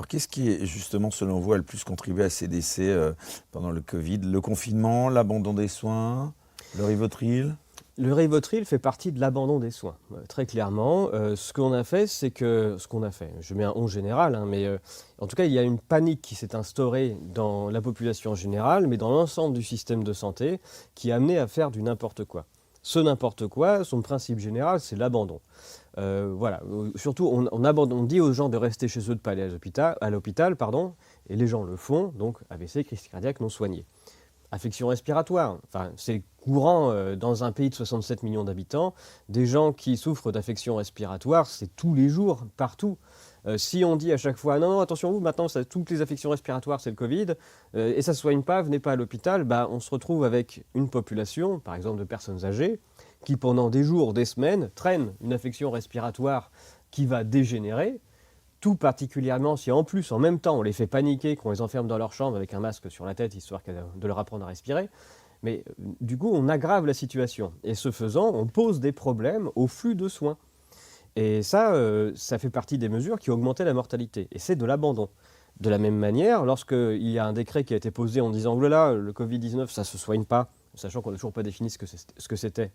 Alors qu'est-ce qui est justement, selon vous, a le plus contribué à ces décès pendant le Covid? Le confinement, l'abandon des soins, le Rivotril? Le Rivotril fait partie de l'abandon des soins, très clairement. Ce qu'on a fait, c'est que je mets un «on» général, hein, mais en tout cas, il y a une panique qui s'est instaurée dans la population générale, mais dans l'ensemble du système de santé, qui a amené à faire du n'importe quoi. Ce n'importe quoi, son principe général, c'est l'abandon. Voilà, surtout on dit aux gens de rester chez eux, de ne pas aller à l'hôpital, pardon, et les gens le font, donc AVC, crise cardiaque non soignée. Affection respiratoire, enfin, c'est courant dans un pays de 67 millions d'habitants. Des gens qui souffrent d'affection respiratoire, c'est tous les jours, partout. Si on dit à chaque fois, non, non, attention, vous, maintenant, toutes les affections respiratoires, c'est le Covid, et ça ne se soigne pas, venez pas à l'hôpital, bah, on se retrouve avec une population, par exemple de personnes âgées, qui pendant des jours, des semaines, traînent une affection respiratoire qui va dégénérer, tout particulièrement si en plus, en même temps, on les fait paniquer, qu'on les enferme dans leur chambre avec un masque sur la tête, histoire de leur apprendre à respirer. Mais du coup, on aggrave la situation. Et ce faisant, on pose des problèmes au flux de soins. Et ça fait partie des mesures qui ont augmenté la mortalité. Et c'est de l'abandon. De la même manière, lorsqu'il y a un décret qui a été posé en disant « Oh là là, le Covid-19, ça ne se soigne pas », sachant qu'on n'a toujours pas défini ce que c'était